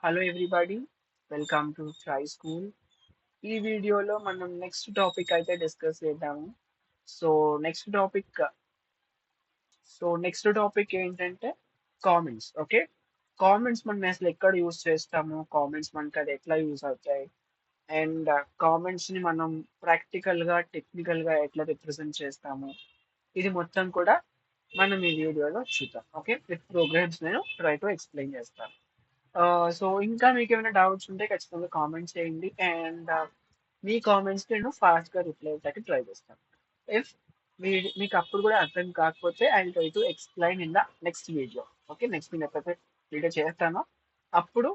Hello everybody, welcome to try school. ఈ వీడియోలో మనం నెక్స్ట్ టాపిక్ అయితే డిస్కస్ చేద్దాము. So next topic next topic ఏంటంటే కామెంట్స్. ఓకే, కామెంట్స్ మనం అసలు ఎక్కడ యూస్ చేస్తాము, కామెంట్స్ మనకి అది ఎట్లా యూస్ అవుతాయి, అండ్ కామెంట్స్ ని మనం ప్రాక్టికల్ గా టెక్నికల్ గా ఎట్లా రిప్రజెంట్ చేస్తాము, ఇది మొత్తం కూడా మనం ఈ వీడియోలో చూద్దాం. ఓకే, విత్ ప్రోగ్రామ్స్ నేను ట్రై టు ఎక్స్ప్లెయిన్ చేస్తాను. సో ఇంకా మీకు ఏమైనా డౌట్స్ ఉంటే ఖచ్చితంగా కామెంట్ చేయండి, అండ్ మీ కామెంట్స్ నేను ఫాస్ట్ గా రిప్లై అవ్వడానికి ట్రై చేస్తాను. ఇఫ్ మీకు అప్పుడు కూడా అర్థం కాకపోతే I try to explain in the next video. Okay, next నేను ఎప్పుడైతే వీడియో చేస్తానో అప్పుడు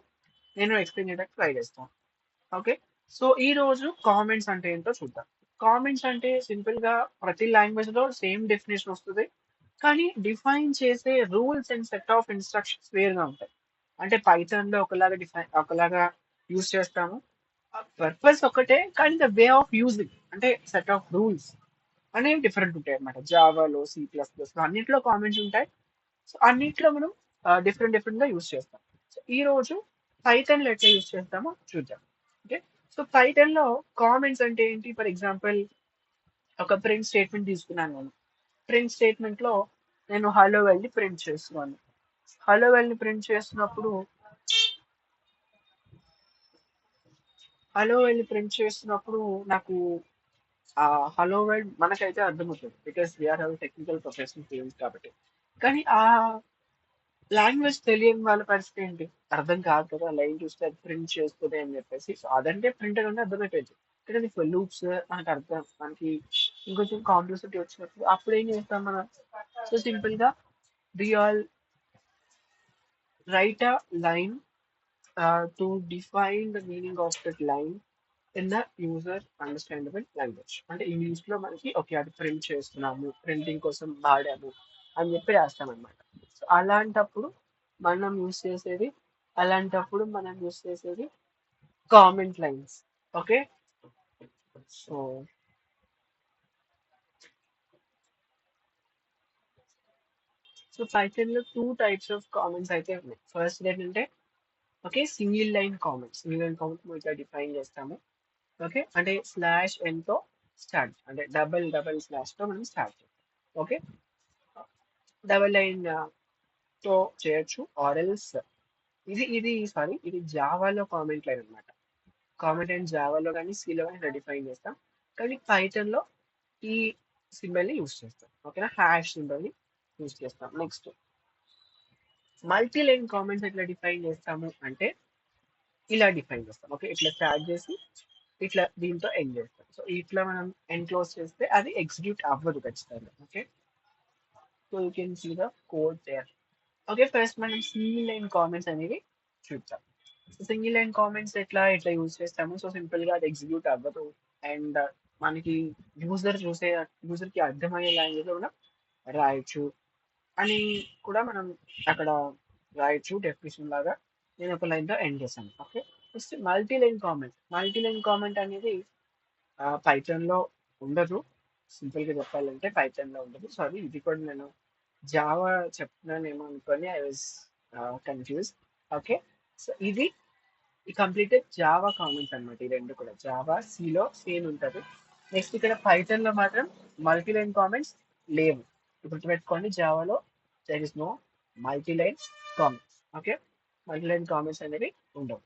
నేను ఎక్స్ప్లెయిన్ చేయడానికి ట్రై చేస్తాను. ఓకే, సో ఈ రోజు కామెంట్స్ అంటే ఏంటో చూద్దాం. కామెంట్స్ అంటే సింపుల్ గా ప్రతి లాంగ్వేజ్ లో సేమ్ డెఫినేషన్ వస్తుంది, కానీ డిఫైన్ చేసే rules and set of instructions వేరుగా ఉంటాయి. అంటే పైథాన్ లో ఒకలాగా యూజ్ చేస్తాము, పర్పస్ ఒకటే కానీ ద వే ఆఫ్ యూజింగ్ అంటే సెట్ ఆఫ్ రూల్స్ అనేవి డిఫరెంట్ ఉంటాయి అన్నమాట. జావాలో, C++, అన్నిట్లో కామెంట్స్ ఉంటాయి. సో అన్నిట్లో మనం డిఫరెంట్ గా యూజ్ చేస్తాం. సో ఈ రోజు పైథాన్ లో ఎట్లా యూజ్ చేస్తామో చూద్దాం. ఓకే, సో పైథాన్ లో కామెంట్స్ అంటే ఏంటి? ఫర్ ఎగ్జాంపుల్, ఒక ప్రింట్ స్టేట్మెంట్ తీసుకున్నాను నేను. ప్రింట్ స్టేట్మెంట్ లో నేను హలో వెళ్ళి ప్రింట్ చేస్తున్నాను. హలో వెళ్ళి ప్రింట్ చేస్తున్నప్పుడు నాకు ఆ హలో వరల్డ్ మనకైతే అర్థమవుతుంది, because we are have technical professional fields కాబట్టి. కానీ ఆ లాంగ్వేజ్ తెలియని వాళ్ళ పరిస్థితి ఏంటి? అర్థం కాదు కదా, లైన్ చూస్తే అది ప్రింట్ చేస్తుంది అని చెప్పేసి. సో అదంటే ప్రింటర్ అంటే అర్థమైపోయింది. కానీ లూప్స్ మనకి మనకి ఇంకొంచెం కాంప్లెక్సిటీ వచ్చినప్పుడు అప్పుడు ఏం చేస్తాం మనం? సో సింపుల్ గా we all write a line to define the meaning of that line in the user understandable language. అంటే ఇంగ్లీష్ లో మనకి ఓకే అది ప్రింట్ చేస్తున్నాము, ప్రింటింగ్ కోసం వాడాము అని చెప్పి రాస్తాం అనమాట. సో మనం యూస్ చేసేది మనం యూస్ చేసేది comment lines. Okay, so Python లో టూ టైప్స్ ఆఫ్ కామెంట్స్ అయితే ఉన్నాయి. ఫస్ట్ ఏంటంటే ఓకే, సింగిల్ లైన్ కామెంట్ మనం ఇట్లా డిఫైన్ చేస్తాము. ఓకే, అంటే /n తో స్టార్ట్, అంటే డబల్ స్లాష్ తో మనం స్టార్ట్ చేస్తాం. ఓకే, డబల్ లైన్ తో చేయొచ్చు, ఆర్ఎల్స్ ఇది జావాలో కామెంట్ లైన్ అనమాట. కామెంట్ లైన్ జావాలో కానీ సిలో కానీ ఇలా డిఫైన్ చేస్తాం, కానీ పైథాన్ లో ఈ సింబల్ ని యూస్ చేస్తాం. ఓకేనా, హ్యాష్ సింబల్ ని యూస్ చేస్తాం. నెక్స్ట్ మల్టీ లైన్ కామెంట్స్ ఎట్లా డిఫైన్ చేస్తాము అంటే ఇలా డిఫైన్ చేస్తాం. ఓకే, ఇట్లా స్టార్ట్ చేసి ఇట్లా దీంతో ఎండ్ చేస్తాం. సో ఇట్లా మనం ఎన్క్లోజ్ చేస్తే అది ఎగ్జిక్యూట్ అవ్వదు ఖచ్చితంగా. Okay, so you can see the code there. Okay, first మనం సింగిల్ లైన్ కామెంట్స్ అనేవి చూద్దాం. సింగిల్ లైన్ కామెంట్స్ ఎట్లా యూజ్ చేస్తాము? సో సింపుల్ గా అది ఎగ్జిక్యూట్ అవ్వదు, అండ్ మనకి యూజర్ కి అర్థమయ్యే లాంగ్వేజ్ లో మనం రాయొచ్చు అని కూడా మనం అక్కడ రాయొచ్చు డెఫినేషన్ లాగా. నేను ఒక లైన్ తో ఎండ్ చేశాను. Okay, next multi line comment అనేది పైథాన్ లో ఉండదు. సింపుల్ గా చెప్పాలంటే పైథాన్ లో ఉండదు. సారీ, ఇది కూడా నేను జావా చెప్తున్నానేమో అనుకొని I was confuse. Okay, so ఇది ఈ కంప్లీటెడ్ జావా కామెంట్స్ అన్నమాట. ఈ రెండు కూడా జావా సిలో సేమ్ ఉంటుంది. నెక్స్ట్ ఇక్కడ పైథాన్ లో మాత్రం మల్టీ లైన్ కామెంట్స్ లేవు. గుర్తుపెట్టుకోండి, జావాలో there is no multi line comments. Okay, multi line comments అనేవి ఉండవు.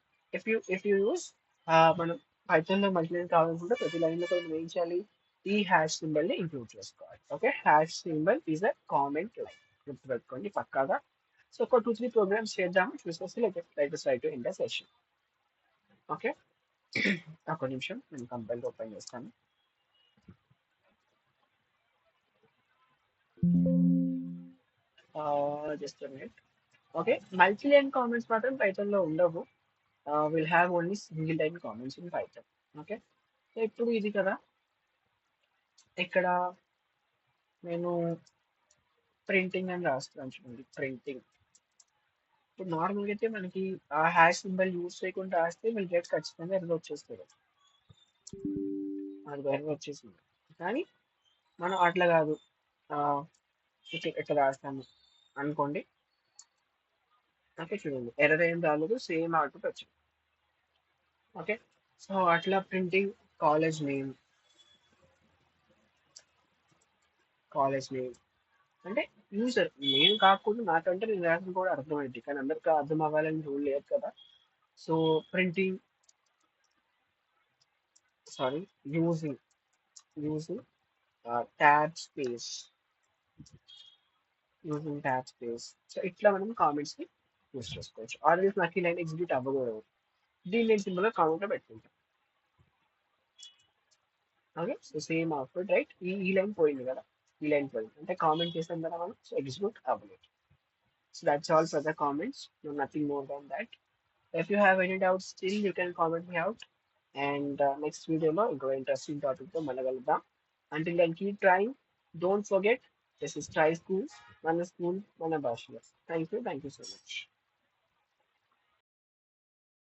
ఇఫ్ యూ యూస్ మనం పైథాన్ లో మల్టీ లైన్ కావాలనుకుంటే ప్రతి లైన్ లో కూడా మనం ఏం చేయాలి? ఈ హ్యాష్ సింబల్ ని ఇంక్లూడ్ చేసుకోవాలి. Okay, hash symbol is a comment line. గుర్తుపెట్టుకోండి పక్కాగా. సో ఒక 2-3 ప్రోగ్రామ్స్ చేద్దాము, చూసేసి like to end session. Okay, ఒక నిమిషం నేను కంపైల్ ఓపెన్ చేస్తాను. Just minute. Okay, multi line comments మాత్రం పైథాన్ లో ఉండవు. Will have only single line comments in Python. Okay, so ఇప్పుడు ఇది కదా, ఇక్కడ నేను ప్రింటింగ్ అని రాస్తున్నాను చూడండి, ప్రింటింగ్. ఇప్పుడు నార్మల్గా అయితే మనకి ఆ హ్యాష్ సింబల్ యూజ్ చేయకుండా రాస్తే మీకు రేట్ ఖచ్చితంగా ఎర్రర్ వచ్చేస్తుంది. అది ఎర్రర్ వచ్చేసింది, కానీ మనం అట్లా కాదు, ఇట్లా రాస్తాము అనుకోండి. ఓకే చూడండి ఎర్రర్ ఏం రాలేదు సేమ్ అవుట్పుట్ వచ్చింది. ఓకే సో అట్లా printing college name college name అంటే యూజర్ నేను కాకుండా నాకంటే నేను రాసిన కూడా అర్థమైంది కానీ అందరికీ అర్థం అవ్వాలని రూల్ లేదు కదా. So printing sorry using using tab space using tab space so ఇట్లా మనం కామెంట్స్ ని యూస్ చేసుకోవచ్చు. ఆల్రెడీ నాకు ఈ లైన్ ఎగ్జిక్యూట్ అవ్వకూడదు దీన్ని నేను సింపుల్ గా కామెంట్ లో పెట్టుకుంటాను. Okay so same output right ఈ లైన్ పోయింది కదా ఈ లైన్ పోయింది అంటే కామెంట్ చేసాం కదా మనం సో ఎగ్జిక్యూట్ అవ్వలేదు. So that's all for the comments. No, nothing more than that. If you have any doubts still, you can comment me out. And next video, no, ఇంకో interesting topic తో మళ్ళీ కలుద్దాం. Until then, keep trying. Don't forget, this is Try School. మన school మన భాషలో. Thank you so much.